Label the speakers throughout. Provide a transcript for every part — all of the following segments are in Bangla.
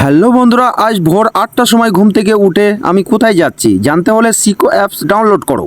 Speaker 1: হ্যালো বন্ধুরা, আজ ভোর 8টার সময় ঘুম থেকে উঠে আমি কোথায় যাচ্ছি জানতে হলে সিকো অ্যাপস ডাউনলোড করো।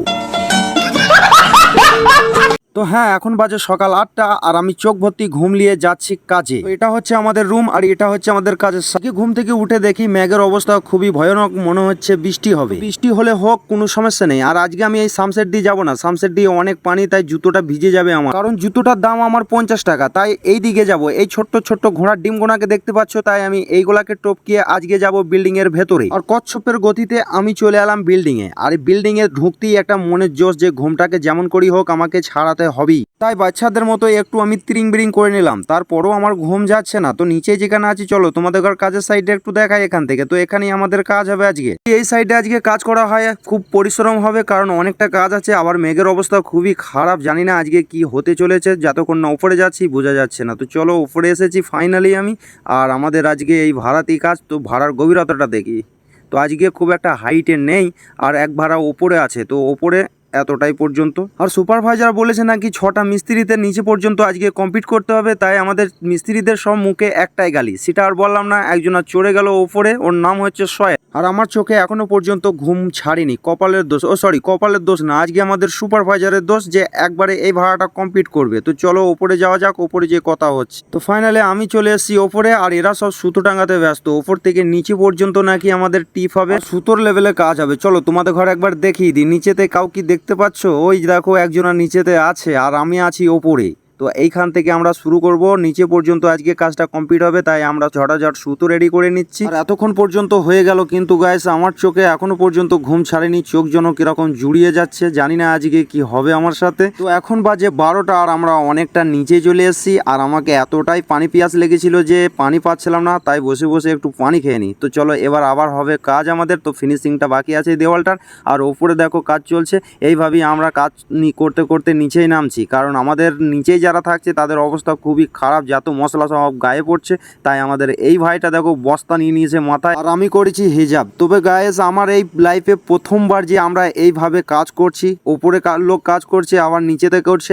Speaker 1: তো হ্যাঁ, এখন বাজে সকাল 8টা আর আমি চোখ ভর্তি ঘুম নিয়ে যাচ্ছি কাজে। তো এটা হচ্ছে আমাদের রুম আর এটা হচ্ছে আমাদের কাজের সাথে। ঘুম থেকে উঠে দেখি মেঘের অবস্থা খুবই ভয়ানক, মনে হচ্ছে বৃষ্টি হবে। বৃষ্টি হলে হোক, কোনো সমস্যা নেই। আর আজকে আমি এই সামসেট দিয়ে যাবো না, সামসেট দিয়ে অনেক পানি, তাই জুতোটা ভিজে যাবে আমার, কারণ জুতোটার দাম আমার 50 টাকা। তাই এই দিকে যাব, এই ছোট্ট ছোট্ট ঘোড়ার ডিমগোনাকে দেখতে পাচ্ছ, তাই আমি এইগুলাকে টপকিয়ে আজকে যাব বিল্ডিং এর ভেতরে। আর কচ্ছপের গতিতে আমি চলে এলাম বিল্ডিং এ। আর বিল্ডিং এ ঢুকতেই একটা মনের জোশ যে ঘুমটাকে যেমন করি হোক আমাকে ছাড়াতে হবেই। তাই বাচ্চাদের মতো একটু আমি ত্রিং বিরিং করে নিলাম, তারপরও আমার ঘুম যাচ্ছে না। তো নিচে যেখানে আছি, চলো তোমাদের ঘর কাজের সাইডে একটু দেখাই এখান থেকে। তো এখানেই আমাদের কাজ হবে আজকে। এই সাইডে আজকে কাজ করা হয়, খুব পরিশ্রম হবে কারণ অনেকটা কাজ আছে। আবার মেঘের অবস্থা খুবই খারাপ, জানি না আজকে কি হতে চলেছে। যতক্ষণ না উপরে যাচ্ছি বোঝা যাচ্ছে না। তো চলো উপরে এসেছি ফাইনালি আমি। আর আমাদের আজকে এই ভাড়াতেই কাজ, তো ভাড়ার গভীরতাটা দেখি। তো আজকে খুব একটা হাইটে নেই, আর এক ভাড়া ওপরে আছে। তো ওপরে এতটাই পর্যন্ত। আর সুপারভাইজার বলেছে নাকি 6টা মিস্ত্রিতে নিচে পর্যন্ত আজকে কমপ্লিট করতে হবে। তাই আমাদের মিস্ত্রিদের সব মুখে একটাই গালি, সেটা আর বললাম না। একজন আর চড়ে গেল ওপরে, ওর নাম হচ্ছে সয়েদ। আর আমার চোখে এখনো পর্যন্ত ঘুম ছাড়েনি। কপালের দোষ, কপালের দোষ না, আজকে আমাদের সুপারভাইজারের দোষ যে একবারে এই ভাড়াটা কমপ্লিট করবে। তো চলো ওপরে যাওয়া যাক, ওপরে যে কথা হচ্ছে। তো ফাইনালি আমি চলে এসেছি ওপরে, আর এরা সব সুতো টাঙাতে ব্যস্ত। ওপর থেকে নিচে পর্যন্ত নাকি আমাদের টিপ হবে, সুতোর লেভেলে কাজ হবে। চলো তোমাদের ঘর একবার দেখিয়ে দিই। নিচেতে কাউকে দেখতে পাচ্ছ? ওই দেখো একজনের নিচেতে আছে, আর আমি আছি ওপরে। তো এইখান থেকে আমরা শুরু করব, নিচে পর্যন্ত আজকে কাজটা কমপ্লিট হবে। তাই আমরা ঝটাঝট সুতো রেডি করে নিচ্ছি। আর এতক্ষণ পর্যন্ত হয়ে গেল, কিন্তু গাইস আমার চোখে এখনো পর্যন্ত ঘুম ছাড়েনি। চোখ যেন কিরকম জুড়িয়ে যাচ্ছে, জানি না আজকে কি হবে আমার সাথে। তো এখন বাজে 12টা আর আমরা অনেকটা নিচে চলে এসেছি। আর আমাকে এতটাই পানি পিয়াস লেগেছিল যে পানি পাচ্ছিলাম না, তাই বসে বসে একটু পানি খেয়ে নিই। তো চলো এবার আবার হবে কাজ আমাদের। তো ফিনিশিংটা বাকি আছে দেওয়ালটার, আর ওপরে দেখো কাজ চলছে। এইভাবেই আমরা কাজ করতে করতে নিচেই নামছি, কারণ আমাদের নিচেই যারা থাকছে তাদের অবস্থা খুবই খারাপ, যত মশলা সব গায়ে পড়ছে। তাই আমাদের এই ভাইটা দেখো বস্তা নিয়ে নিয়েছে মাথায়, আর আমি করেছি হিজাব। তবে গায়েস আমার এই লাইফে প্রথমবার যে আমরা এইভাবে কাজ করছি। ওপরে লোক কাজ করছে, আবার নিচেতে করছে,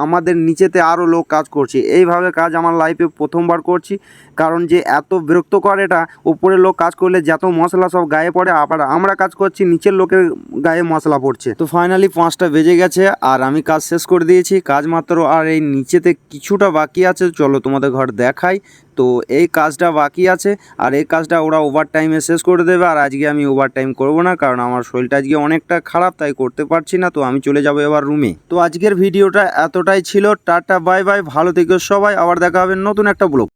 Speaker 1: আমাদের নিচেতে আরও লোক কাজ করছে। এইভাবে কাজ আমার লাইফে প্রথমবার করছি, কারণ যে এত বিরক্তকর এটা। উপরে লোক কাজ করলে যত মশলা সব গায়ে পড়ে, আবার আমরা কাজ করছি নিচের লোকের গায়ে মশলা পড়ছে। তো ফাইনালি 5টা বেজে গেছে আর আমি কাজ শেষ করে দিয়েছি। কাজ মাত্র আর এই নিচেতে কিছুটা বাকি আছে, চলো তোমাদের ঘর দেখাই। তো এই কাজটা বাকি আছে, আর এই কাজটা ওরা ওভার টাইমে শেষ করে দেবে। আর আজকে আমি ওভার টাইম করবো না, কারণ আমার শরীরটা আজকে অনেকটা খারাপ, তাই করতে পারছি না। তো আমি চলে যাবো এবার রুমে। তো আজকের ভিডিওটা এতটাই ছিল। টাটা বাই বাই, ভালো থেকো সবাই, আবার দেখা হবে নতুন একটা ব্লগ।